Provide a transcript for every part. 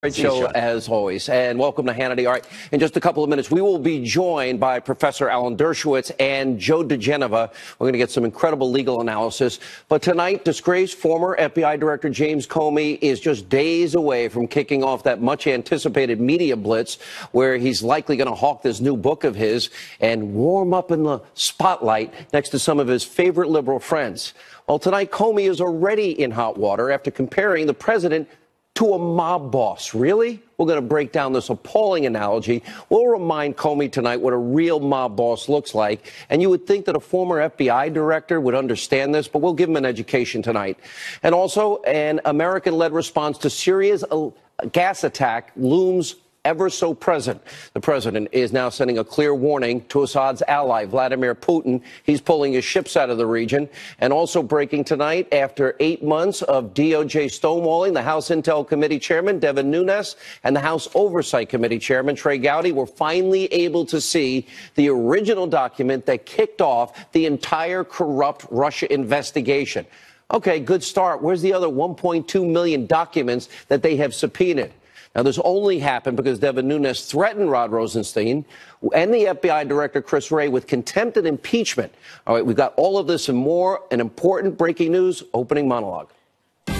Great show, as always, and welcome to Hannity. All right, in just a couple of minutes, we will be joined by Professor Alan Dershowitz and Joe DeGeneva. We're going to get some incredible legal analysis. But tonight, disgraced former FBI Director James Comey is just days away from kicking off that much-anticipated media blitz, where he's likely going to hawk this new book of his and warm up in the spotlight next to some of his favorite liberal friends. Well, tonight, Comey is already in hot water after comparing the president to a mob boss. Really? We're going to break down this appalling analogy. We'll remind Comey tonight what a real mob boss looks like. And you would think that a former FBI director would understand this, but we'll give him an education tonight. And also, an American-led response to Syria's gas attack looms ever so present. The president is now sending a clear warning to Assad's ally, Vladimir Putin. He's pulling his ships out of the region. And also breaking tonight, after 8 months of DOJ stonewalling, the House Intel Committee Chairman, Devin Nunes, and the House Oversight Committee Chairman, Trey Gowdy, were finally able to see the original document that kicked off the entire corrupt Russia investigation. Okay, good start. Where's the other 1.2 million documents that they have subpoenaed? Now, this only happened because Devin Nunes threatened Rod Rosenstein and the FBI Director Chris Wray with contempt and impeachment. All right, we've got all of this and more. An important breaking news opening monologue. All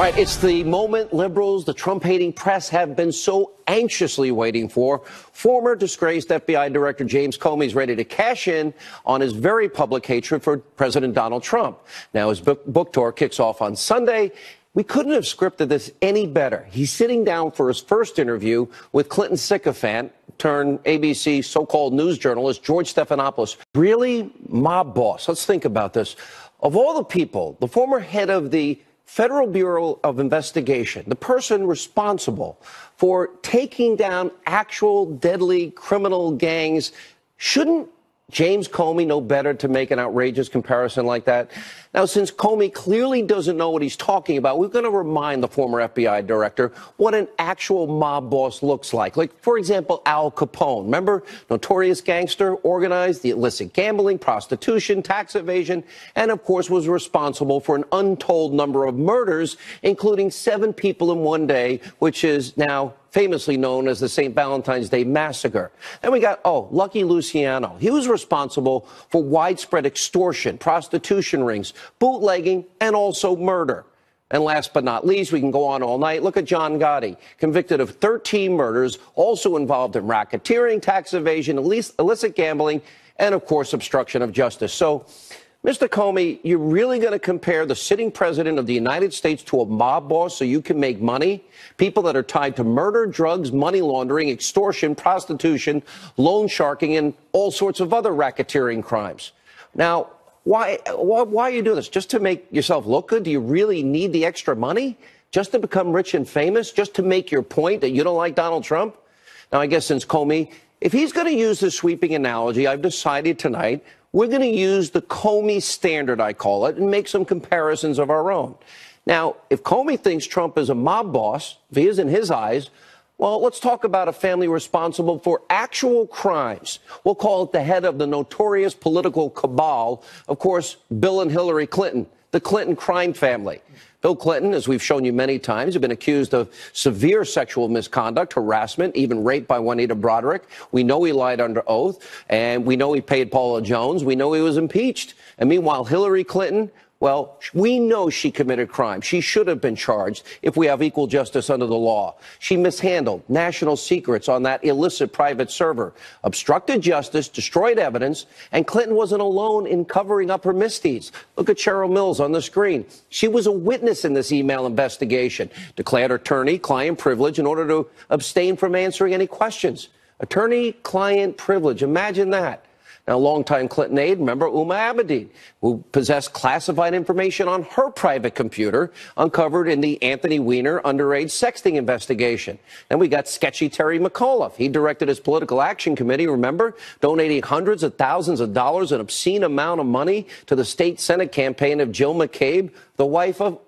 right, it's the moment liberals, the Trump-hating press have been so anxiously waiting for. Former disgraced FBI Director James Comey is ready to cash in on his very public hatred for President Donald Trump. Now, his book tour kicks off on Sunday. We couldn't have scripted this any better. He's sitting down for his first interview with Clinton sycophant turned ABC so-called news journalist George Stephanopoulos. Really? Mob boss. Let's think about this. Of all the people, the former head of the Federal Bureau of Investigation, the person responsible for taking down actual deadly criminal gangs, shouldn't James Comey know better to make an outrageous comparison like that? Now, since Comey clearly doesn't know what he's talking about, we're going to remind the former FBI director what an actual mob boss looks like. Like, for example, Al Capone. Remember? Notorious gangster, organized the illicit gambling, prostitution, tax evasion, and, of course, was responsible for an untold number of murders, including 7 people in one day, which is now famously known as the St. Valentine's Day Massacre. And we got, Lucky Luciano. He was responsible for widespread extortion, prostitution rings, bootlegging, and also murder. And last but not least, we can go on all night. Look at John Gotti, convicted of 13 murders, also involved in racketeering, tax evasion, illicit gambling, and, of course, obstruction of justice. So, Mr. Comey, you're really going to compare the sitting president of the United States to a mob boss so you can make money? People that are tied to murder, drugs, money laundering, extortion, prostitution, loan sharking, and all sorts of other racketeering crimes. Now, why are you doing this? Just to make yourself look good? Do you really need the extra money? Just to become rich and famous? Just to make your point that you don't like Donald Trump? Now, I guess since Comey, if he's going to use this sweeping analogy, I've decided tonight we're going to use the Comey standard, I call it, and make some comparisons of our own. Now, if Comey thinks Trump is a mob boss, if he is in his eyes, well, let's talk about a family responsible for actual crimes. We'll call it the head of the notorious political cabal, of course, Bill and Hillary Clinton, the Clinton crime family. Bill Clinton, as we've shown you many times, has been accused of severe sexual misconduct, harassment, even rape by Juanita Broderick. We know he lied under oath, and we know he paid Paula Jones. We know he was impeached. And meanwhile, Hillary Clinton, well, we know she committed crime. She should have been charged if we have equal justice under the law. She mishandled national secrets on that illicit private server, obstructed justice, destroyed evidence, and Clinton wasn't alone in covering up her misdeeds. Look at Cheryl Mills on the screen. She was a witness in this email investigation, declared attorney-client privilege in order to abstain from answering any questions. Attorney-client privilege, imagine that. Now, longtime Clinton aide, remember Uma Abedin, who possessed classified information on her private computer, uncovered in the Anthony Weiner underage sexting investigation. Then we got sketchy Terry McAuliffe. He directed his political action committee, remember, donating hundreds of thousands of dollars, an obscene amount of money to the state Senate campaign of Jill McCabe, the wife of,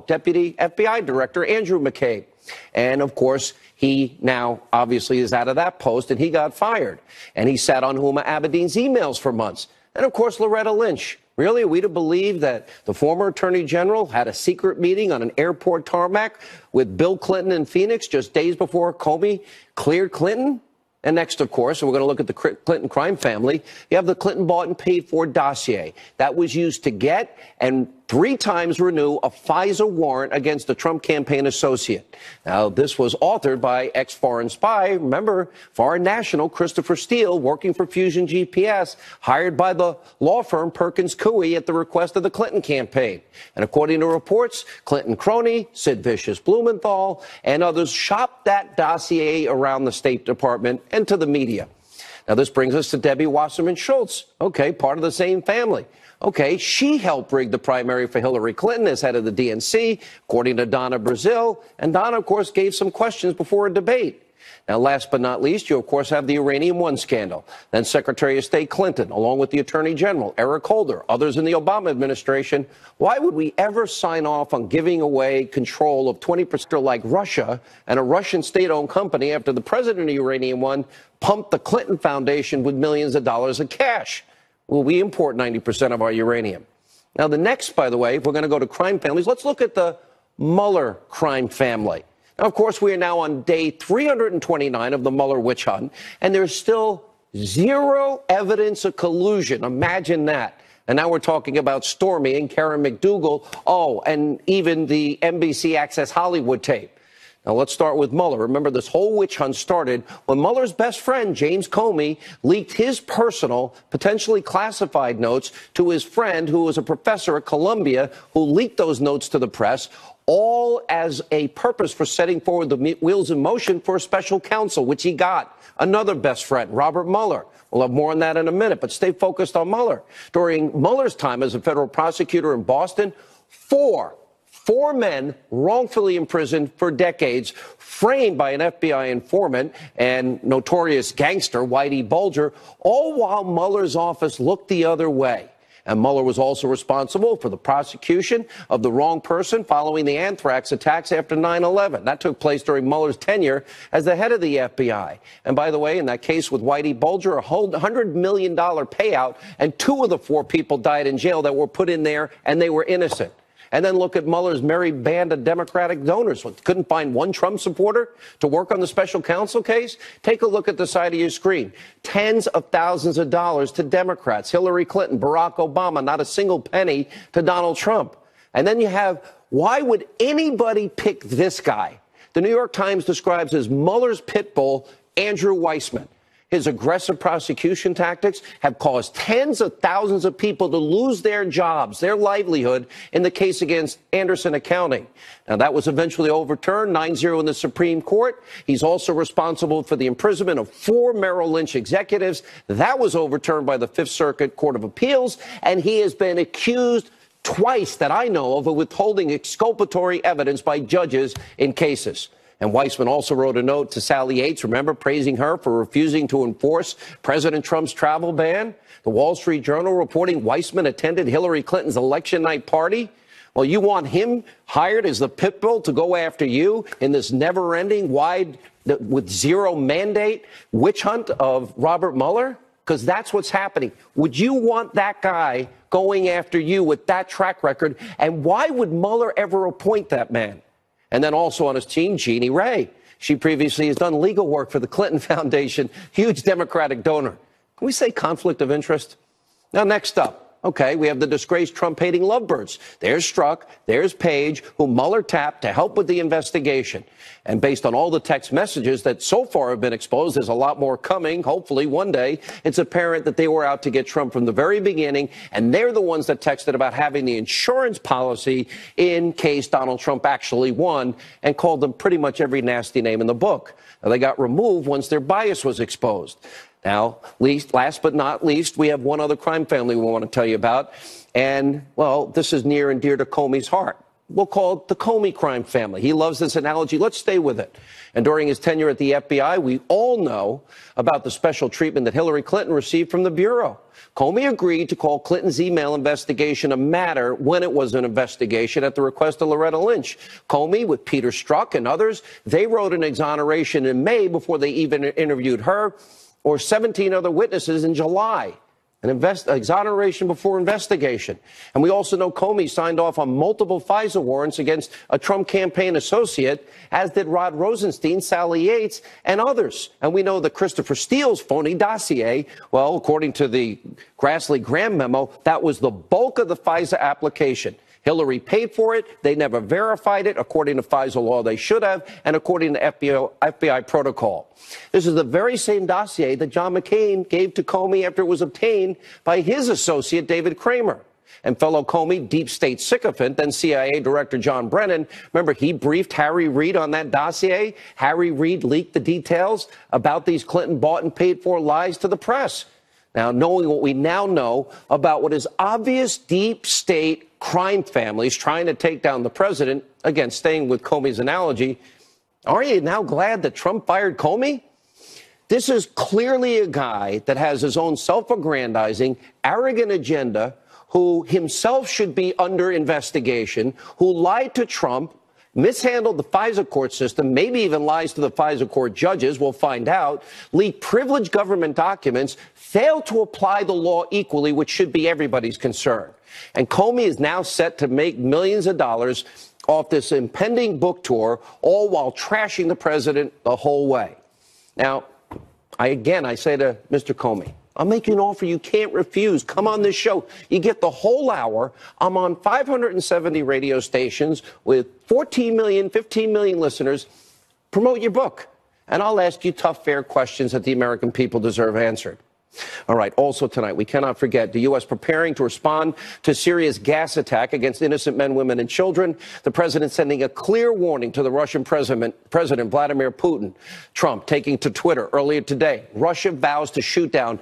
Deputy FBI Director Andrew McCabe. And, of course, he now obviously is out of that post, and he got fired. And he sat on Huma Abedin's emails for months. And, of course, Loretta Lynch. Really? Are we to believe that the former attorney general had a secret meeting on an airport tarmac with Bill Clinton in Phoenix just days before Comey cleared Clinton? And next, of course, we're going to look at the Clinton crime family. You have the Clinton bought and paid for dossier that was used to get and 3 times renew a FISA warrant against a Trump campaign associate. Now, this was authored by ex-foreign spy, remember, foreign national Christopher Steele, working for Fusion GPS, hired by the law firm Perkins Coie at the request of the Clinton campaign. And according to reports, Clinton crony Sid Vicious Blumenthal and others shopped that dossier around the State Department and to the media. Now, this brings us to Debbie Wasserman Schultz, okay, part of the same family. Okay, she helped rig the primary for Hillary Clinton as head of the DNC, according to Donna Brazile. And Donna, of course, gave some questions before a debate. Now, last but not least, you, of course, have the Uranium One scandal. Then Secretary of State Clinton, along with the Attorney General, Eric Holder, others in the Obama administration. Why would we ever sign off on giving away control of 20% like Russia and a Russian state-owned company after the president of Uranium One pumped the Clinton Foundation with millions of dollars of cash? Well, we import 90% of our uranium. Now, the next, by the way, if we're going to go to crime families, let's look at the Mueller crime family. Now, of course, we are now on day 329 of the Mueller witch hunt, and there's still zero evidence of collusion. Imagine that. And now we're talking about Stormy and Karen McDougal. Oh, and even the NBC Access Hollywood tape. Now, let's start with Mueller. Remember, this whole witch hunt started when Mueller's best friend, James Comey, leaked his personal, potentially classified notes to his friend, who was a professor at Columbia, who leaked those notes to the press, all as a purpose for setting forward the wheels in motion for a special counsel, which he got. Another best friend, Robert Mueller. We'll have more on that in a minute, but stay focused on Mueller. During Mueller's time as a federal prosecutor in Boston, four men wrongfully imprisoned for decades, framed by an FBI informant and notorious gangster Whitey Bulger, all while Mueller's office looked the other way. And Mueller was also responsible for the prosecution of the wrong person following the anthrax attacks after 9/11. That took place during Mueller's tenure as the head of the FBI. And by the way, in that case with Whitey Bulger, a whole $100 million payout, and 2 of the 4 people died in jail that were put in there, and they were innocent. And then look at Mueller's merry band of Democratic donors. Couldn't find one Trump supporter to work on the special counsel case? Take a look at the side of your screen. Tens of thousands of dollars to Democrats, Hillary Clinton, Barack Obama, not a single penny to Donald Trump. And then you have, why would anybody pick this guy? The New York Times describes as Mueller's pit bull, Andrew Weissmann. His aggressive prosecution tactics have caused tens of thousands of people to lose their jobs, their livelihood, in the case against Anderson Accounting. Now, that was eventually overturned, 9-0 in the Supreme Court. He's also responsible for the imprisonment of 4 Merrill Lynch executives. That was overturned by the Fifth Circuit Court of Appeals, and he has been accused twice that I know of withholding exculpatory evidence by judges in cases. And Weissmann also wrote a note to Sally Yates, remember, praising her for refusing to enforce President Trump's travel ban. The Wall Street Journal reporting Weissmann attended Hillary Clinton's election night party. Well, you want him hired as the pit bull to go after you in this never-ending, with zero mandate witch hunt of Robert Mueller? Because that's what's happening. Would you want that guy going after you with that track record? And why would Mueller ever appoint that man? And then also on his team, Jeannie Ray. She previously has done legal work for the Clinton Foundation, huge Democratic donor. Can we say conflict of interest? Now, next up. Okay, we have the disgraced Trump-hating lovebirds. There's Strzok, there's Page, who Mueller tapped to help with the investigation. And based on all the text messages that so far have been exposed, there's a lot more coming, hopefully one day. It's apparent that they were out to get Trump from the very beginning, and they're the ones that texted about having the insurance policy in case Donald Trump actually won, and called them pretty much every nasty name in the book. Now, they got removed once their bias was exposed. Now, last but not least, we have one other crime family we want to tell you about. And, well, this is near and dear to Comey's heart. We'll call it the Comey crime family. He loves this analogy. Let's stay with it. And during his tenure at the FBI, we all know about the special treatment that Hillary Clinton received from the Bureau. Comey agreed to call Clinton's email investigation a matter when it was an investigation at the request of Loretta Lynch. Comey, with Peter Strzok and others, they wrote an exoneration in May before they even interviewed her, or 17 other witnesses in July. exoneration before investigation. And we also know Comey signed off on multiple FISA warrants against a Trump campaign associate, as did Rod Rosenstein, Sally Yates, and others. And we know that Christopher Steele's phony dossier, well, according to the Grassley-Graham memo, that was the bulk of the FISA application. Hillary paid for it. They never verified it. According to FISA law, they should have, and according to FBI protocol. This is the very same dossier that John McCain gave to Comey after it was obtained by his associate, David Kramer. And fellow Comey deep state sycophant, then CIA Director John Brennan, remember, he briefed Harry Reid on that dossier. Harry Reid leaked the details about these Clinton bought and paid for lies to the press. Now, knowing what we now know about what is obvious deep state crime families trying to take down the president, again, staying with Comey's analogy, aren't you now glad that Trump fired Comey? This is clearly a guy that has his own self-aggrandizing, arrogant agenda, who himself should be under investigation, who lied to Trump, mishandled the FISA court system, maybe even lies to the FISA court judges, we'll find out, leaked privileged government documents, failed to apply the law equally, which should be everybody's concern. And Comey is now set to make millions of dollars off this impending book tour, all while trashing the president the whole way. Now, I say to Mr. Comey, I'll make you an offer you can't refuse. Come on this show. You get the whole hour. I'm on 570 radio stations with 14 million, 15 million listeners. Promote your book. And I'll ask you tough, fair questions that the American people deserve answered. All right. Also tonight, we cannot forget the U.S. preparing to respond to Syria's gas attack against innocent men, women, and children. The president sending a clear warning to the Russian President Vladimir Putin. Trump taking to Twitter earlier today. Russia vows to shoot down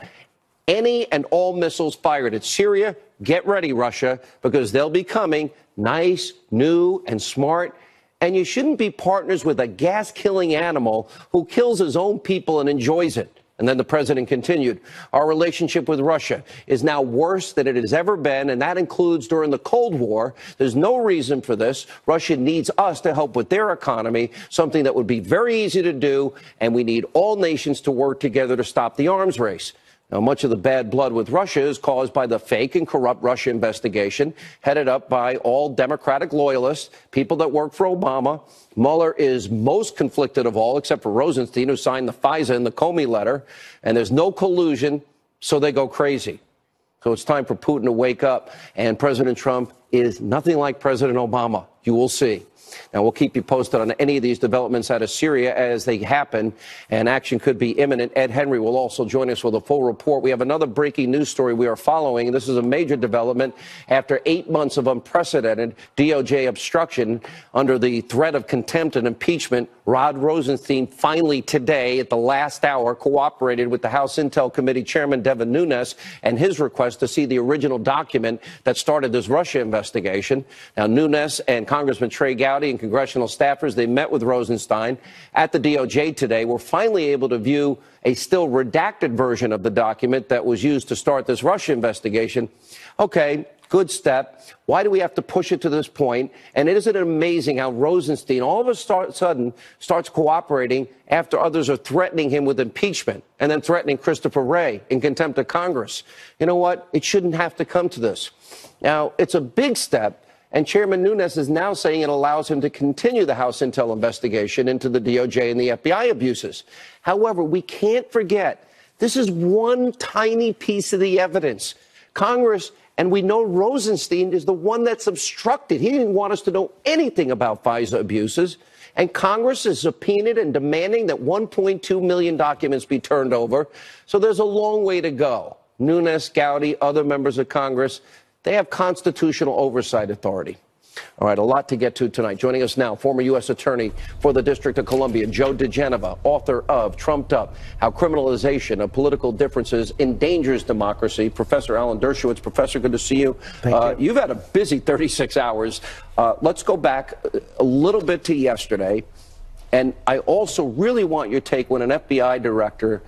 any and all missiles fired at Syria. Get ready, Russia, because they'll be coming nice, new, and smart. And you shouldn't be partners with a gas-killing animal who kills his own people and enjoys it. And then the president continued, our relationship with Russia is now worse than it has ever been, and that includes during the Cold War. There's no reason for this. Russia needs us to help with their economy, something that would be very easy to do, and we need all nations to work together to stop the arms race. Now, much of the bad blood with Russia is caused by the fake and corrupt Russia investigation headed up by all Democratic loyalists, people that work for Obama. Mueller is most conflicted of all, except for Rosenstein, who signed the FISA and the Comey letter. And there's no collusion, so they go crazy. So it's time for Putin to wake up. And President Trump is nothing like President Obama. You will see. Now, we'll keep you posted on any of these developments out of Syria as they happen, and action could be imminent. Ed Henry will also join us with a full report. We have another breaking news story we are following. This is a major development after 8 months of unprecedented DOJ obstruction under the threat of contempt and impeachment. Rod Rosenstein finally today, at the last hour, cooperated with the House Intel Committee Chairman Devin Nunes and his request to see the original document that started this Russia investigation. Now, Nunes and Congressman Trey Gowdy and congressional staffers, they met with Rosenstein at the DOJ today, were finally able to view a still redacted version of the document that was used to start this Russia investigation. Okay, good step. Why do we have to push it to this point? And isn't it amazing how Rosenstein all of a sudden starts cooperating after others are threatening him with impeachment and then threatening Christopher Wray in contempt of Congress? You know what? It shouldn't have to come to this. Now, it's a big step. And Chairman Nunes is now saying it allows him to continue the House Intel investigation into the DOJ and the FBI abuses. However, we can't forget, this is one tiny piece of the evidence. Congress, and we know Rosenstein is the one that's obstructed. He didn't want us to know anything about FISA abuses. And Congress is subpoenaed and demanding that 1.2 million documents be turned over. So there's a long way to go. Nunes, Gowdy, other members of Congress, they have constitutional oversight authority. All right, a lot to get to tonight. Joining us now, former U.S. Attorney for the District of Columbia, Joe diGenova, author of Trumped Up, How Criminalization of Political Differences Endangers Democracy. Professor Alan Dershowitz. Professor, good to see you. Thank you. You've had a busy 36 hours. Let's go back a little bit to yesterday. And I also really want your take when an FBI director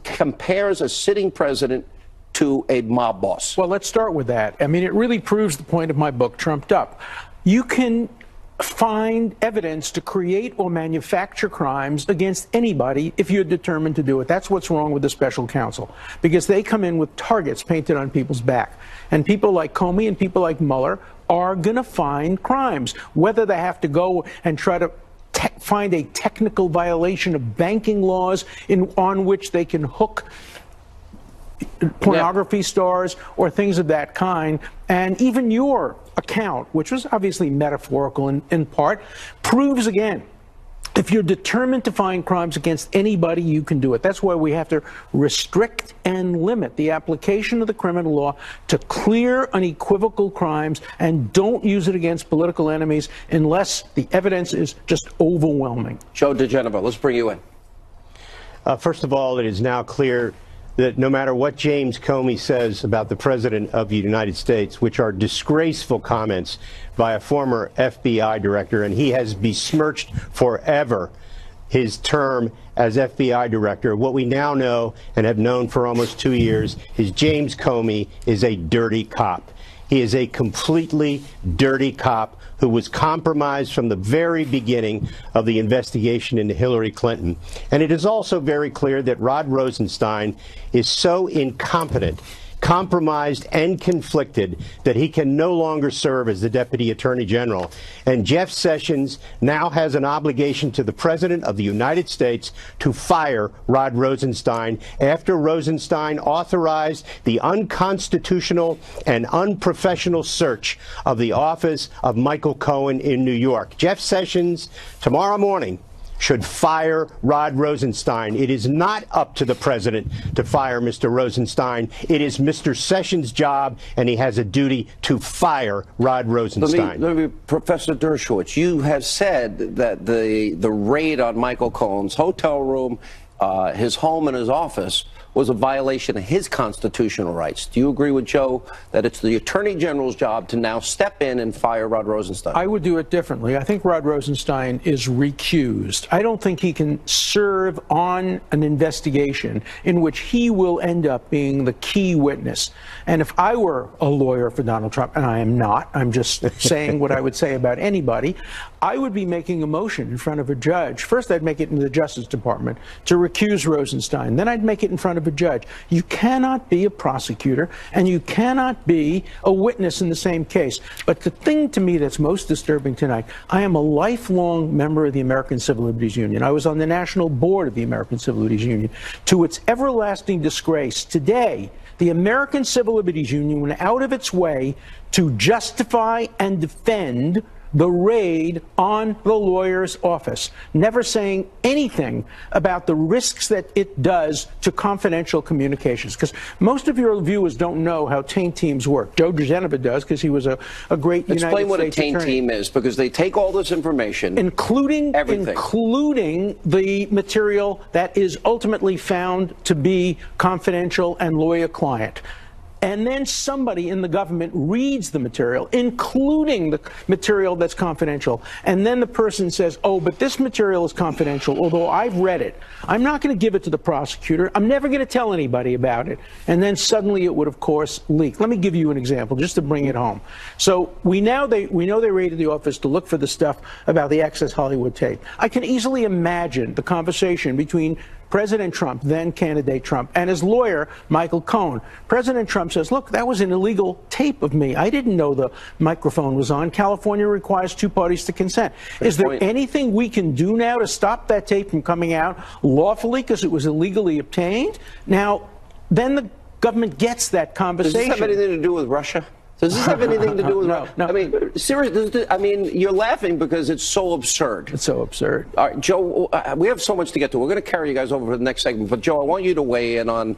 compares a sitting president to a mob boss. Well, let's start with that. I mean, it really proves the point of my book, Trumped Up. You can find evidence to create or manufacture crimes against anybody if you're determined to do it. That's what's wrong with the special counsel, because they come in with targets painted on people's back. And people like Comey and people like Mueller are going to find crimes, whether they have to go and try to find a technical violation of banking laws on which they can hook pornography stars or things of that kind. And even your account, which was obviously metaphorical in part, proves again, if you're determined to find crimes against anybody, you can do it. That's why we have to restrict and limit the application of the criminal law to clear, unequivocal crimes, and don't use it against political enemies unless the evidence is just overwhelming. Joe DeGenova, let's bring you in. First of all, it is now clear that no matter what James Comey says about the President of the United States, which are disgraceful comments by a former FBI director, and he has besmirched forever his term as FBI director, what we now know and have known for almost 2 years is James Comey is a dirty cop. He is a completely dirty cop who was compromised from the very beginning of the investigation into Hillary Clinton. And it is also very clear that Rod Rosenstein is so incompetent, compromised, and conflicted that he can no longer serve as the Deputy Attorney General. And Jeff Sessions now has an obligation to the President of the United States to fire Rod Rosenstein after Rosenstein authorized the unconstitutional and unprofessional search of the office of Michael Cohen in New York. Jeff Sessions, tomorrow morning, should fire Rod Rosenstein. It is not up to the President to fire Mr. Rosenstein. It is Mr. Sessions' job, and he has a duty to fire Rod Rosenstein. Let me, Professor Dershowitz, you have said that the raid on Michael Cohen's hotel room, his home, and his office was a violation of his constitutional rights. Do you agree with Joe that it's the Attorney General's job to now step in and fire Rod Rosenstein? I would do it differently. I think Rod Rosenstein is recused. I don't think he can serve on an investigation in which he will end up being the key witness. And if I were a lawyer for Donald Trump, and I am not, I'm just saying what I would say about anybody, I would be making a motion in front of a judge. First, I'd make it in the Justice Department to recuse Rosenstein. Then I'd make it in front of a judge. You cannot be a prosecutor and you cannot be a witness in the same case. But the thing to me that's most disturbing tonight, I am a lifelong member of the American Civil Liberties Union. I was on the national board of the American Civil Liberties Union. To its everlasting disgrace, today, the American Civil Liberties Union went out of its way to justify and defend the raid on the lawyer's office, never saying anything about the risks that it does to confidential communications. Because most of your viewers don't know how taint teams work. Joe DeGenova does, because he was a great United States attorney. Explain what a taint team is, because they take all this information, including the material that is ultimately found to be confidential and lawyer-client. And then somebody in the government reads the material, including the material that's confidential. And then the person says, oh, but this material is confidential, although I've read it. I'm not going to give it to the prosecutor. I'm never going to tell anybody about it. And then suddenly it would, of course, leak. Let me give you an example, just to bring it home. So we know they raided the office to look for the stuff about the Access Hollywood tape. I can easily imagine the conversation between President Trump, then candidate Trump, and his lawyer, Michael Cohen. President Trump says, look, that was an illegal tape of me. I didn't know the microphone was on. California requires 2 parties to consent. Is there anything we can do now to stop that tape from coming out lawfully because it was illegally obtained? Now, then the government gets that conversation. Does this have anything to do with Russia? Does this have anything to do with No. I mean, seriously, I mean, you're laughing because it's so absurd. It's so absurd. All right, Joe, we have so much to get to. We're going to carry you guys over to the next segment. But, Joe, I want you to weigh in on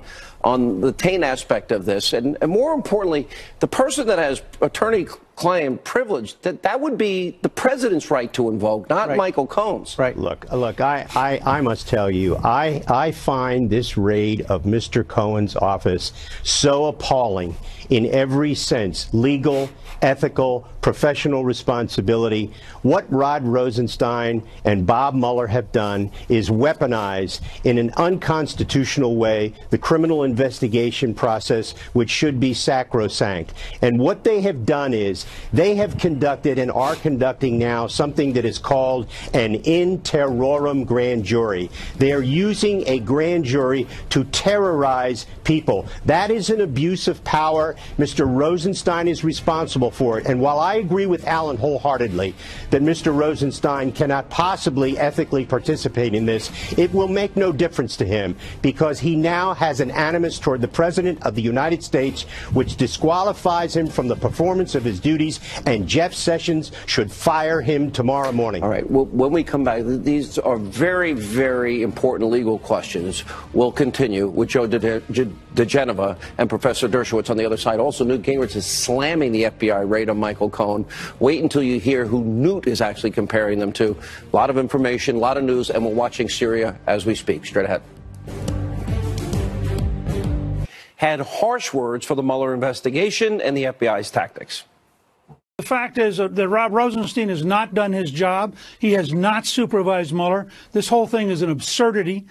the taint aspect of this. And more importantly, the person that has attorney-client privilege, that would be the president's right to invoke, not Michael Cohen's. Right. Look, I must tell you, I find this raid of Mr. Cohen's office so appalling in every sense, legal, ethical, professional responsibility. What Rod Rosenstein and Bob Mueller have done is weaponize in an unconstitutional way the criminal investigation process, which should be sacrosanct. And what they have done is States. They have conducted and are conducting now something that is called an in terrorem grand jury. They are using a grand jury to terrorize people. That is an abuse of power. Mr. Rosenstein is responsible for it. And while I agree with Alan wholeheartedly that Mr. Rosenstein cannot possibly ethically participate in this, it will make no difference to him because he now has an animus toward the President of the United States, which disqualifies him from the performance of his duties, and Jeff Sessions should fire him tomorrow morning. All right. Well, when we come back, these are very, very important legal questions. We'll continue with Joe DeGenova and Professor Dershowitz on the other side. Also, Newt Gingrich is slamming the FBI raid on Michael Cohen. Wait until you hear who Newt is actually comparing them to. A lot of information, a lot of news, and we're watching Syria as we speak. Straight ahead. Had harsh words for the Mueller investigation and the FBI's tactics. The fact is that Rob Rosenstein has not done his job. He has not supervised Mueller. This whole thing is an absurdity.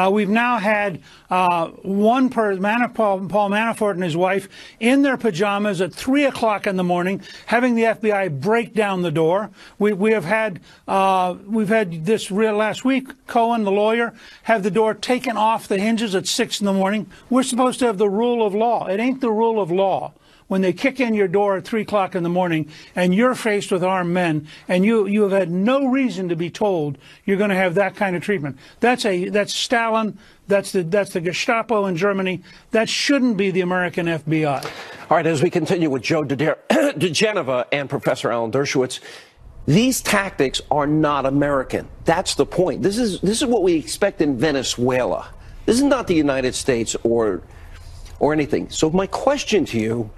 We've now had Paul Manafort and his wife in their pajamas at 3 o'clock in the morning, having the FBI break down the door. We've had this real last week. Cohen, the lawyer, have the door taken off the hinges at 6 in the morning. We're supposed to have the rule of law. It ain't the rule of law when they kick in your door at 3 o'clock in the morning and you're faced with armed men and you have had no reason to be told you're going to have that kind of treatment. That's Stalin. That's the Gestapo in Germany. That shouldn't be the American FBI. All right, as we continue with Joe DeGenova and Professor Alan Dershowitz, these tactics are not American. That's the point. This is what we expect in Venezuela. This is not the United States or anything. So my question to you,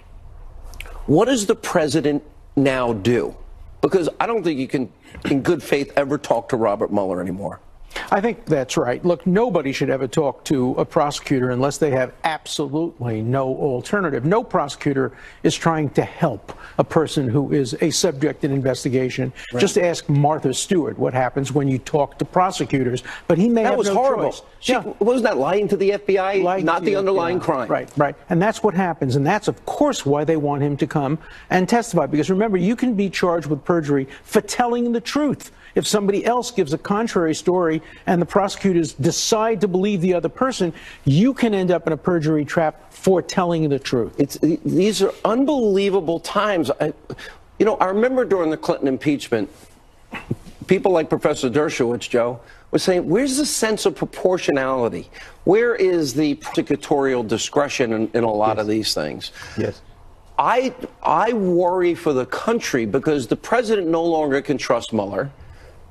what does the president now do? Because I don't think you can, in good faith, ever talk to Robert Mueller anymore. I think that's right. Look, nobody should ever talk to a prosecutor unless they have absolutely no alternative. No prosecutor is trying to help a person who is a subject in investigation. Right. Just ask Martha Stewart what happens when you talk to prosecutors. But he may have no choice. That was horrible. Wasn't that lying to the FBI, not the underlying crime? Right. And that's what happens. And that's, of course, why they want him to come and testify. Because remember, you can be charged with perjury for telling the truth. If somebody else gives a contrary story and the prosecutors decide to believe the other person, you can end up in a perjury trap for telling the truth. These are unbelievable times. I remember during the Clinton impeachment, people like Professor Dershowitz, Joe, were saying, where's the sense of proportionality? Where is the prosecutorial discretion in a lot of these things? Yes. I worry for the country because the president no longer can trust Mueller.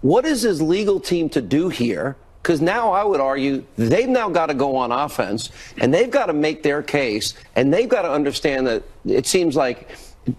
What is his legal team to do here? Because now I would argue they've now got to go on offense and they've got to make their case and they've got to understand that it seems like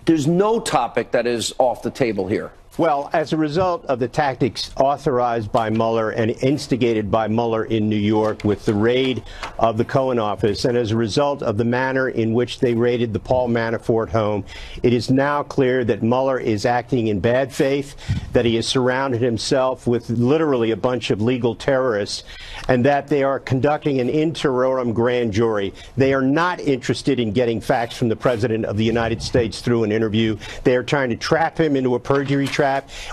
there's no topic that is off the table here. Well, as a result of the tactics authorized by Mueller and instigated by Mueller in New York with the raid of the Cohen office, and as a result of the manner in which they raided the Paul Manafort home, it is now clear that Mueller is acting in bad faith, that he has surrounded himself with literally a bunch of legal terrorists, and that they are conducting an in terrorem grand jury. They are not interested in getting facts from the President of the United States through an interview. They are trying to trap him into a perjury trap,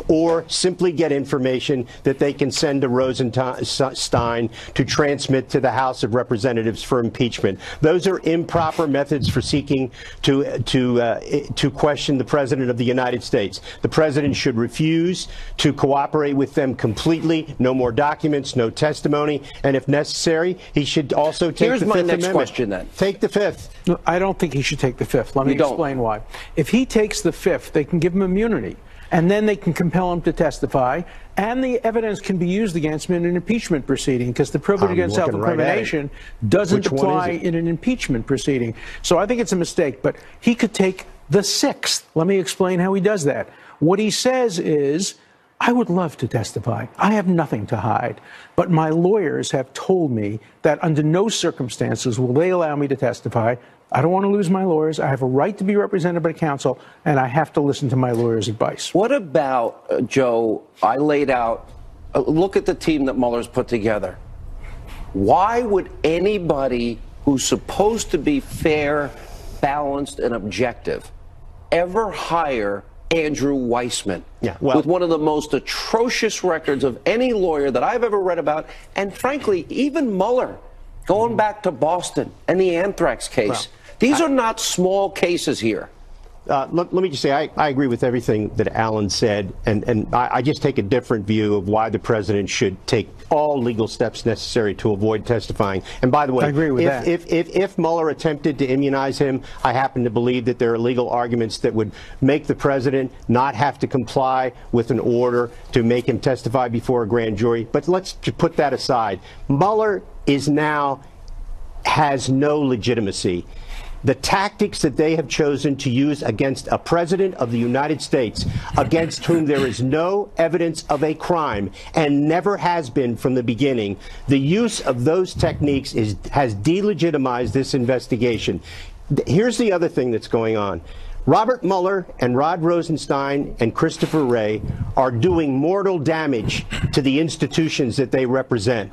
or simply get information that they can send to Rosenstein to transmit to the House of Representatives for impeachment. Those are improper methods for seeking to question the President of the United States. The President should refuse to cooperate with them completely. No more documents, no testimony, and if necessary, he should also take the Fifth Amendment. Here's my next question then. Take the Fifth. No, I don't think he should take the Fifth. Let me explain why. If he takes the Fifth, they can give him immunity. And then they can compel him to testify, and the evidence can be used against him in an impeachment proceeding, because the privilege against self-incrimination doesn't apply in an impeachment proceeding. So I think it's a mistake, but he could take the Sixth. Let me explain how he does that. What he says is, I would love to testify. I have nothing to hide. But my lawyers have told me that under no circumstances will they allow me to testify. I don't want to lose my lawyers. I have a right to be represented by counsel, and I have to listen to my lawyer's advice. What about, Joe, I laid out, look at the team that Mueller's put together. Why would anybody who's supposed to be fair, balanced, and objective ever hire Andrew Weissman, with one of the most atrocious records of any lawyer that I've ever read about, and frankly, even Mueller, going back to Boston and the anthrax case. These are not small cases here. Let me just say, I agree with everything that Alan said, and I just take a different view of why the president should take all legal steps necessary to avoid testifying. And by the way, I agree with that. If Mueller attempted to immunize him, I happen to believe that there are legal arguments that would make the president not have to comply with an order to make him testify before a grand jury. But let's put that aside. Mueller has no legitimacy. The tactics that they have chosen to use against a president of the United States, against whom there is no evidence of a crime and never has been from the beginning, the use of those techniques has delegitimized this investigation. Here's the other thing that's going on. Robert Mueller and Rod Rosenstein and Christopher Wray are doing mortal damage to the institutions that they represent.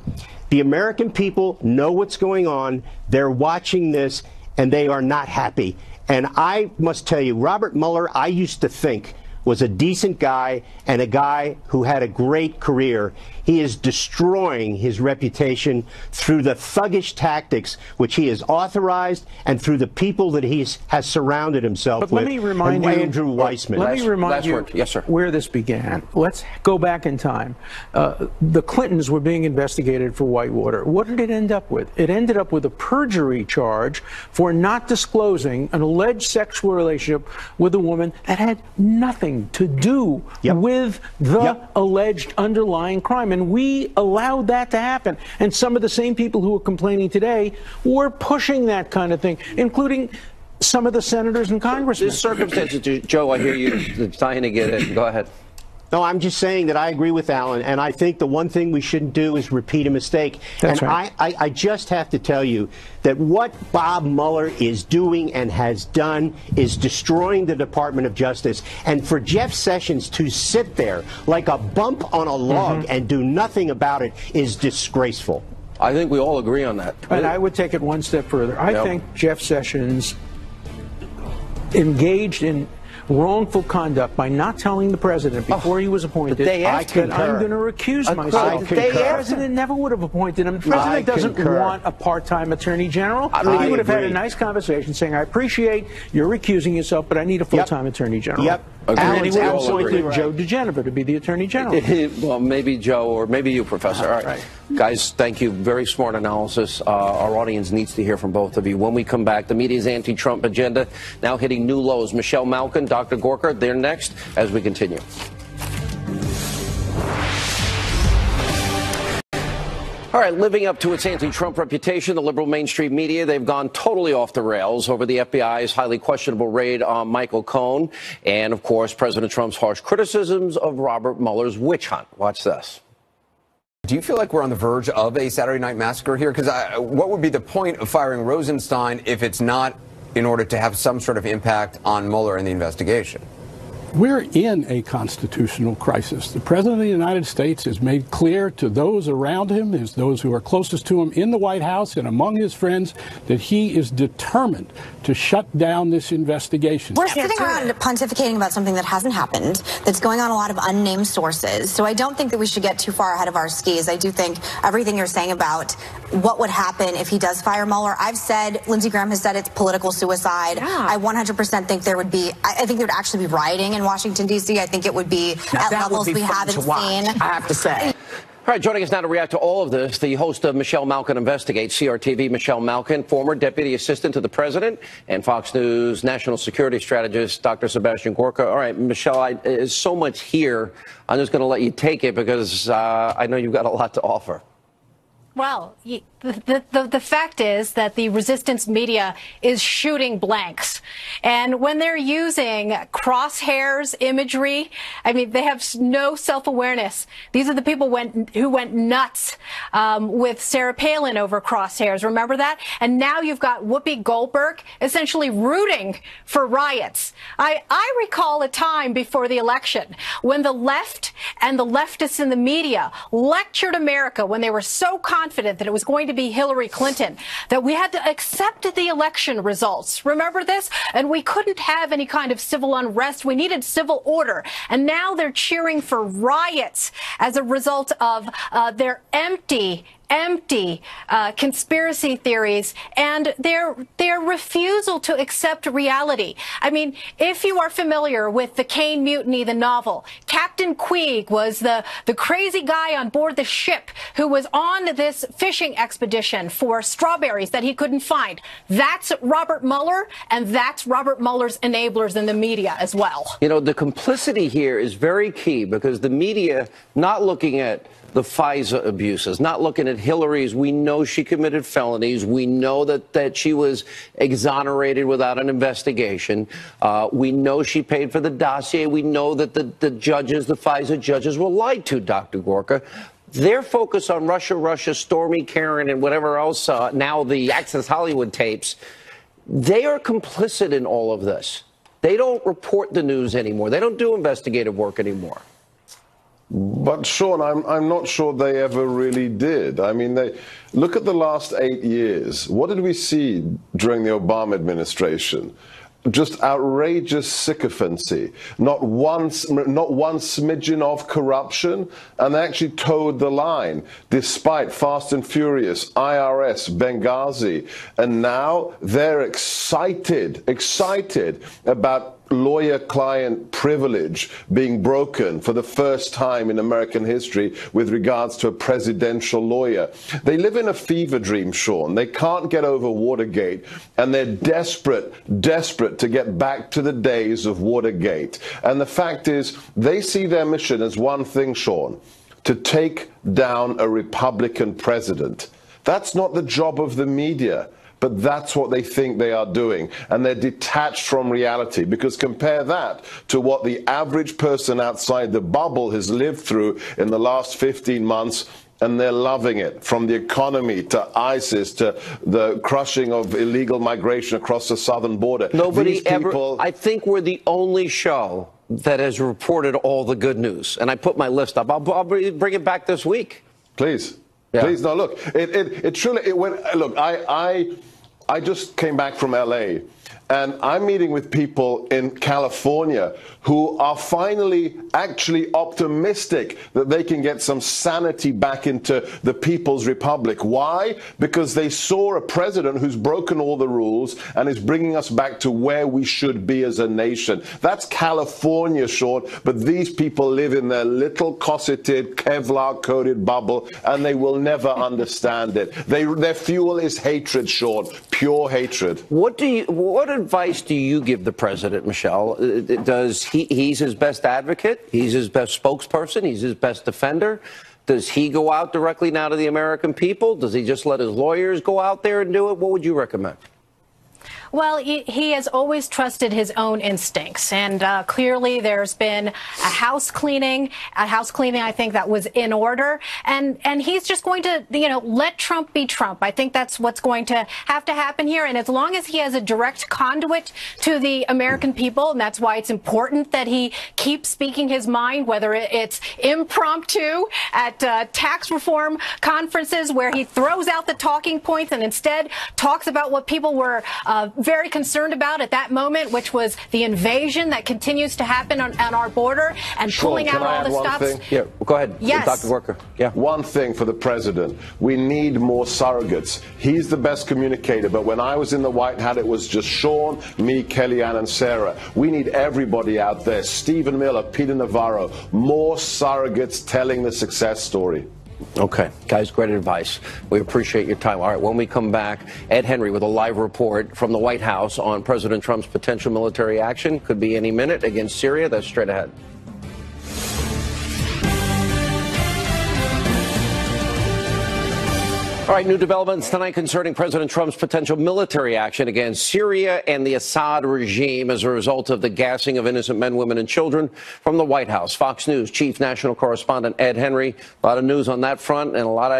The American people know what's going on. They're watching this, and they are not happy. And I must tell you, Robert Mueller, I used to think was a decent guy and a guy who had a great career. He is destroying his reputation through the thuggish tactics which he has authorized and through the people that he has surrounded himself with. Let me remind you, Andrew Weissman. Let me remind you yes, sir. where this began. Let's go back in time. The Clintons were being investigated for Whitewater. What did it end up with? It ended up with a perjury charge for not disclosing an alleged sexual relationship with a woman that had nothing to do with the alleged underlying crime. And we allowed that to happen. And some of the same people who are complaining today were pushing that kind of thing, including some of the senators and congressmen. This circumstances, Joe, I hear you dying to get it. Go ahead. No, I'm just saying that I agree with Alan, and I think the one thing we shouldn't do is repeat a mistake. That's and right. I just have to tell you that what Bob Mueller is doing and has done is destroying the Department of Justice. And for Jeff Sessions to sit there like a bump on a log and do nothing about it is disgraceful. I think we all agree on that. And I would take it one step further. I think Jeff Sessions engaged in wrongful conduct by not telling the president before he was appointed that I'm going to recuse myself. The president never would have appointed him. The president doesn't want a part-time attorney general. He would have had a nice conversation saying, I appreciate you're recusing yourself, but I need a full-time attorney general. And he would have appointed Joe DeGenever to be the attorney general. Well, maybe Joe, or maybe you, Professor. All right. Guys, thank you. Very smart analysis. Our audience needs to hear from both of you. When we come back, the media's anti-Trump agenda now hitting new lows. Michelle Malkin, Dr. Gorka, they're next as we continue. All right, living up to its anti-Trump reputation, the liberal mainstream media, they've gone totally off the rails over the FBI's highly questionable raid on Michael Cohen and, of course, President Trump's harsh criticisms of Robert Mueller's witch hunt. Watch this. Do you feel like we're on the verge of a Saturday night massacre here? Because what would be the point of firing Rosenstein if it's not in order to have some sort of impact on Mueller and the investigation? We're in a constitutional crisis. The President of the United States has made clear to those around him, as those who are closest to him in the White House and among his friends, that he is determined to shut down this investigation. We're sitting around pontificating about something that hasn't happened, that's going on a lot of unnamed sources. So I don't think that we should get too far ahead of our skis. I do think everything you're saying about what would happen if he does fire Mueller, I've said, Lindsey Graham has said it's political suicide. Yeah. I 100% think there would be, I think there would actually be rioting in Washington, D.C. I think it would be at levels we haven't seen. I have to say. All right, joining us now to react to all of this, the host of Michelle Malkin Investigates, CRTV, Michelle Malkin, former deputy assistant to the president, and Fox News national security strategist, Dr. Sebastian Gorka. All right, Michelle, there's so much here. I'm just going to let you take it because I know you've got a lot to offer. Well, the fact is that the resistance media is shooting blanks. And when they're using crosshairs imagery, I mean, they have no self-awareness. These are the people who went nuts with Sarah Palin over crosshairs. Remember that? And now you've got Whoopi Goldberg essentially rooting for riots. I recall a time before the election when the left and the leftists in the media lectured America when they were so confident confident that it was going to be Hillary Clinton that we had to accept the election results. Remember this? And we couldn't have any kind of civil unrest. We needed civil order. And now they're cheering for riots as a result of their empty conspiracy theories and their refusal to accept reality. I mean, if you are familiar with the Caine Mutiny, the novel, Captain Queeg was the crazy guy on board the ship who was on this fishing expedition for strawberries that he couldn't find. That's Robert Mueller, and that's Robert Mueller's enablers in the media as well. You know, the complicity here is very key because the media not looking at the FISA abuses, not looking at Hillary's. We know she committed felonies. We know that she was exonerated without an investigation. We know she paid for the dossier. We know that the judges, the FISA judges, were lied to, Dr. Gorka. Their focus on Russia, Stormy Karen, and whatever else, now the Access Hollywood tapes, they are complicit in all of this. They don't report the news anymore. They don't do investigative work anymore. But, Sean, I'm not sure they ever really did. I mean, look at the last 8 years. What did we see during the Obama administration? Just outrageous sycophancy, not one smidgen of corruption, and they actually towed the line, despite Fast and Furious, IRS, Benghazi, and now they're excited about lawyer-client privilege being broken for the first time in American history with regards to a presidential lawyer. They live in a fever dream, Sean. They can't get over Watergate, and they're desperate to get back to the days of Watergate. And the fact is, they see their mission as one thing, Sean, to take down a Republican president. That's not the job of the media. But that's what they think they are doing, and they're detached from reality, because compare that to what the average person outside the bubble has lived through in the last 15 months, and they're loving it, from the economy to ISIS to the crushing of illegal migration across the southern border. Nobody ever, I think we're the only show that has reported all the good news, and I put my list up. I'll bring it back this week. Please. Yeah. Please, no, look, it truly, look, I just came back from LA, and I'm meeting with people in California who are finally actually optimistic that they can get some sanity back into the People's Republic. Why? Because they saw a president who's broken all the rules and is bringing us back to where we should be as a nation. That's California, Sean, but these people live in their little cosseted, Kevlar-coated bubble, and they will never understand it. Their fuel is hatred, Sean, pure hatred. What advice do you give the president, Michelle? He's his best advocate? He's his best spokesperson? He's his best defender? Does he go out directly now to the American people? Does he just let his lawyers go out there and do it? What would you recommend? Well, he has always trusted his own instincts, and clearly there's been a house cleaning I think that was in order, and he's just going to, let Trump be Trump. I think that's what's going to have to happen here, and as long as he has a direct conduit to the American people, and that's why it's important that he keeps speaking his mind, whether it's impromptu at tax reform conferences where he throws out the talking points and instead talks about what people were very concerned about at that moment, which was the invasion that continues to happen on our border and pulling out all the stops. Yeah, go ahead. Yes. Dr. Worker. Yeah. One thing for the president, we need more surrogates. He's the best communicator, but when I was in the White Hat, it was just Sean, me, Kellyanne, and Sarah. We need everybody out there, Stephen Miller, Peter Navarro, more surrogates telling the success story. Okay, guys, great advice. We appreciate your time. All right, when we come back, Ed Henry with a live report from the White House on President Trump's potential military action. Could be any minute against Syria. That's straight ahead. All right, new developments tonight concerning President Trump's potential military action against Syria and the Assad regime as a result of the gassing of innocent men, women, and children from the White House. Fox News chief national correspondent Ed Henry. A lot of news on that front and a lot of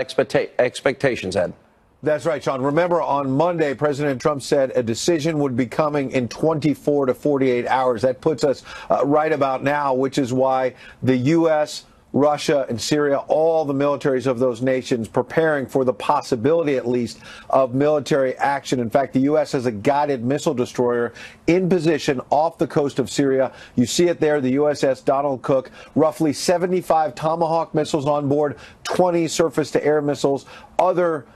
expectations, Ed. That's right, Sean. Remember, on Monday, President Trump said a decision would be coming in 24 to 48 hours. That puts us right about now, which is why the U.S., Russia, and Syria, all the militaries of those nations preparing for the possibility, at least, of military action. In fact, the U.S. has a guided missile destroyer in position off the coast of Syria. You see it there, the USS Donald Cook, roughly 75 Tomahawk missiles on board, 20 surface-to-air missiles, other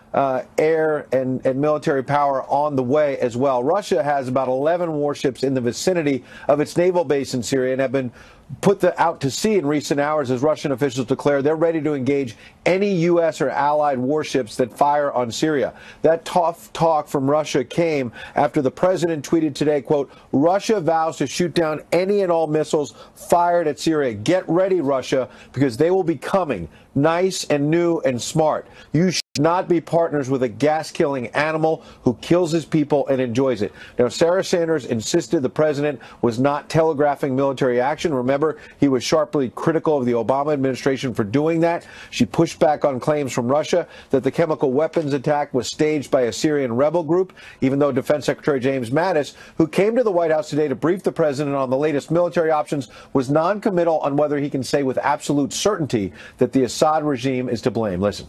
air and military power on the way as well. Russia has about 11 warships in the vicinity of its naval base in Syria and have been put out to sea in recent hours as Russian officials declare they're ready to engage any U.S. or allied warships that fire on Syria. That tough talk from Russia came after the president tweeted today, quote, Russia vows to shoot down any and all missiles fired at Syria. Get ready, Russia, because they will be coming. Nice and new and smart. You should not be partners with a gas-killing animal who kills his people and enjoys it. Now, Sarah Sanders insisted the president was not telegraphing military action. Remember, he was sharply critical of the Obama administration for doing that. She pushed back on claims from Russia that the chemical weapons attack was staged by a Syrian rebel group, even though Defense Secretary James Mattis, who came to the White House today to brief the president on the latest military options, was non-committal on whether he can say with absolute certainty that the Assad regime is to blame. Listen.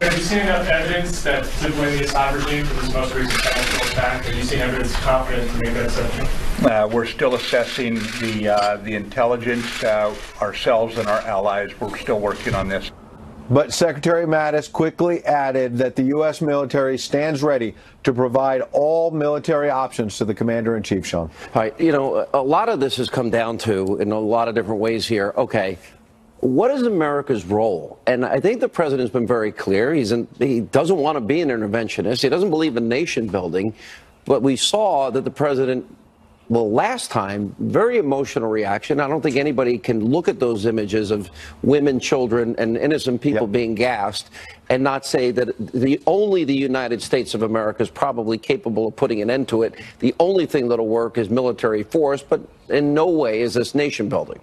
Have you seen enough evidence that to blame the Assad regime for this most recent chemical attack? Have you seen evidence confident to make that assumption? We're still assessing the intelligence ourselves and our allies. We're still working on this. But Secretary Mattis quickly added that the U.S. military stands ready to provide all military options to the commander-in-chief, Sean. All right, you know, a lot of this has come down to, in a lot of different ways here, okay, what is America's role? And I think the president's been very clear. He doesn't want to be an interventionist. He doesn't believe in nation building. But we saw that the president, well, last time, very emotional reaction. I don't think anybody can look at those images of women, children, and innocent people being gassed and not say that only the United States of America is probably capable of putting an end to it. The only thing that'll work is military force, but in no way is this nation building.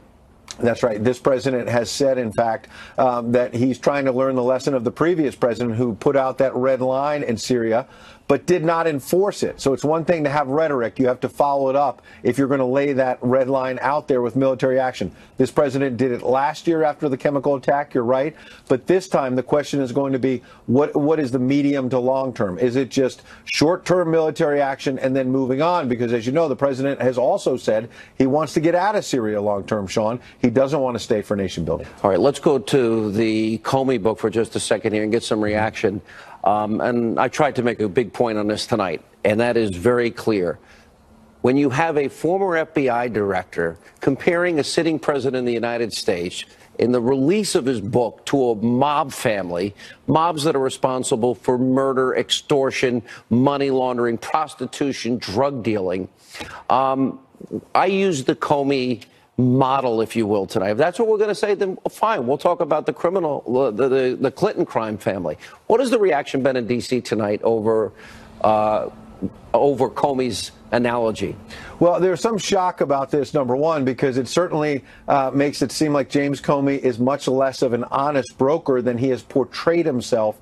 That's right. This president has said, in fact, that he's trying to learn the lesson of the previous president who put out that red line in Syria, but did not enforce it. So it's one thing to have rhetoric. You have to follow it up if you're going to lay that red line out there with military action. This president did it last year after the chemical attack, you're right. But this time the question is going to be, what is the medium to long term? Is it just short-term military action and then moving on? Because, as you know, the president has also said he wants to get out of Syria long term, Sean. He doesn't want to stay for nation building. All right, let's go to the Comey book for just a second here and get some reaction. And I tried to make a big point on this tonight, and that is very clear. When you have a former FBI director comparing a sitting president of the United States in the release of his book to a mob family, mobs that are responsible for murder, extortion, money laundering, prostitution, drug dealing, I used the Comey model, if you will, tonight. If that's what we're going to say, then fine. We'll talk about the criminal, the Clinton crime family. What has the reaction been in D.C. tonight over Comey's analogy? Well, there's some shock about this, number one, because it certainly makes it seem like James Comey is much less of an honest broker than he has portrayed himself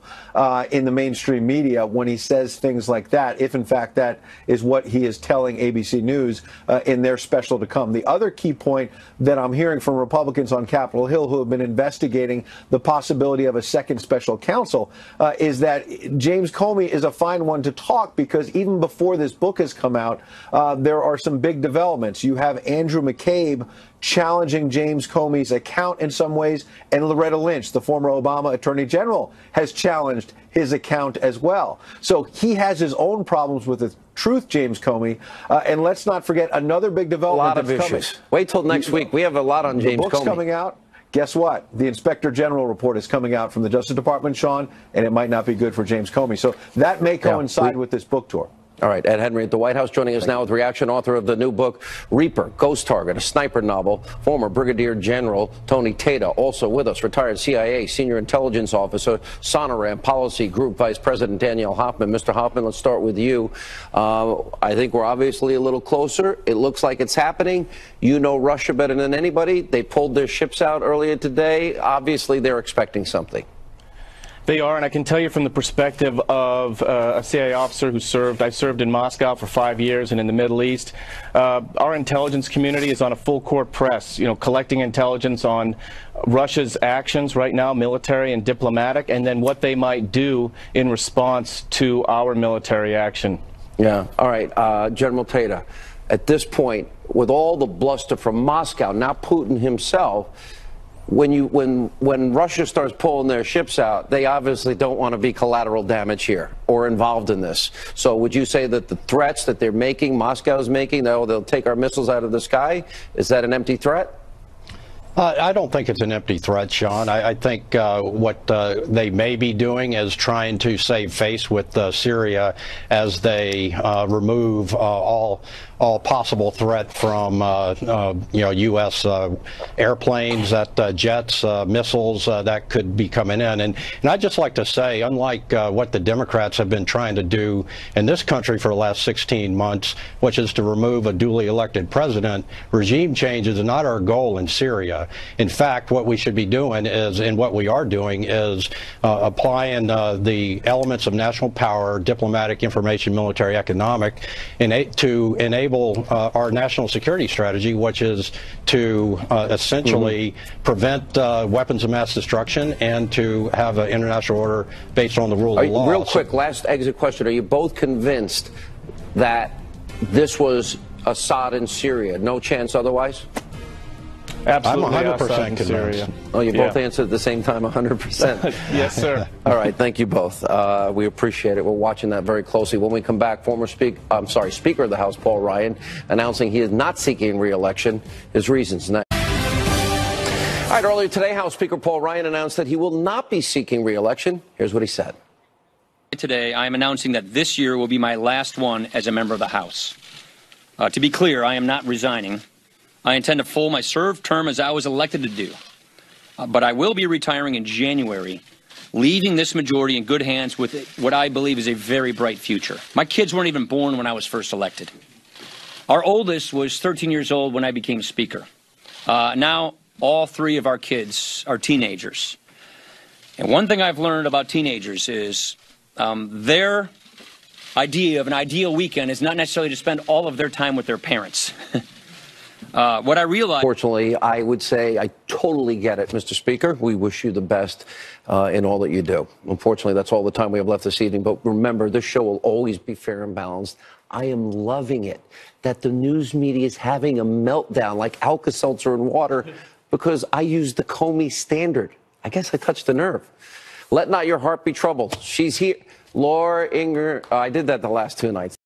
in the mainstream media when he says things like that, if in fact that is what he is telling ABC News in their special to come. The other key point that I'm hearing from Republicans on Capitol Hill who have been investigating the possibility of a second special counsel is that James Comey is a fine one to talk because even before this book has come out, there are some big developments. You have Andrew McCabe challenging James Comey's account in some ways, and Loretta Lynch, the former Obama Attorney General, has challenged his account as well. So he has his own problems with the truth, James Comey. And let's not forget another big development. A lot of issues. Wait till next week. We have a lot on James Comey. The book's coming out. Guess what? The Inspector General report is coming out from the Justice Department, Sean, and it might not be good for James Comey. So that may coincide with this book tour. All right, Ed Henry at the White House joining us now with reaction, author of the new book, Reaper, Ghost Target, a sniper novel, former Brigadier General Tony Tata, also with us, retired CIA Senior Intelligence Officer, Sonoran Policy Group Vice President Danielle Hoffman. Mr. Hoffman, let's start with you. I think we're obviously a little closer. It looks like it's happening. You know Russia better than anybody. They pulled their ships out earlier today. Obviously, they're expecting something. They are, and I can tell you from the perspective of a CIA officer who I served in Moscow for 5 years and in the Middle East. Our intelligence community is on a full court press, collecting intelligence on Russia's actions right now, military and diplomatic, and then what they might do in response to our military action. Yeah. All right, General Tata, at this point, with all the bluster from Moscow, not Putin himself, when Russia starts pulling their ships out, they obviously don't want to be collateral damage here or involved in this. So would you say that the threats that they're making, Moscow is making, they'll take our missiles out of the sky, is that an empty threat? I don't think it's an empty threat, Sean. I think what they may be doing is trying to save face with Syria as they remove all possible threat from U.S. airplanes, jets, missiles that could be coming in. And I'd just like to say, unlike what the Democrats have been trying to do in this country for the last 16 months, which is to remove a duly elected president, regime change is not our goal in Syria. In fact, what we should be doing is, and what we are doing is applying the elements of national power, diplomatic, information, military, economic, to enable our national security strategy, which is to essentially prevent weapons of mass destruction and to have an international order based on the rule of law. Real quick, last exit question. Are you both convinced that this was Assad in Syria? No chance otherwise? Absolutely. I'm 100% convinced. Oh, you both answered at the same time, 100%. Yes, sir. All right, thank you both. We appreciate it. We're watching that very closely. When we come back, Speaker of the House Paul Ryan announcing he is not seeking re-election. His reasons next. All right, earlier today, House Speaker Paul Ryan announced that he will not be seeking re-election. Here's what he said. Today, I am announcing that this year will be my last one as a member of the House. To be clear, I am not resigning. I intend to full my served term as I was elected to do. But I will be retiring in January, leaving this majority in good hands with what I believe is a very bright future. My kids weren't even born when I was first elected. Our oldest was 13 years old when I became Speaker. Now, all three of our kids are teenagers. And one thing I've learned about teenagers is their idea of an ideal weekend is not necessarily to spend all of their time with their parents. What I realized... Unfortunately, I would say I totally get it, Mr. Speaker. We wish you the best in all that you do. Unfortunately, that's all the time we have left this evening. But remember, this show will always be fair and balanced. I am loving it that the news media is having a meltdown like Alka-Seltzer and water because I used the Comey standard. I guess I touched a nerve. Let not your heart be troubled. She's here. Laura Inger. I did that the last two nights.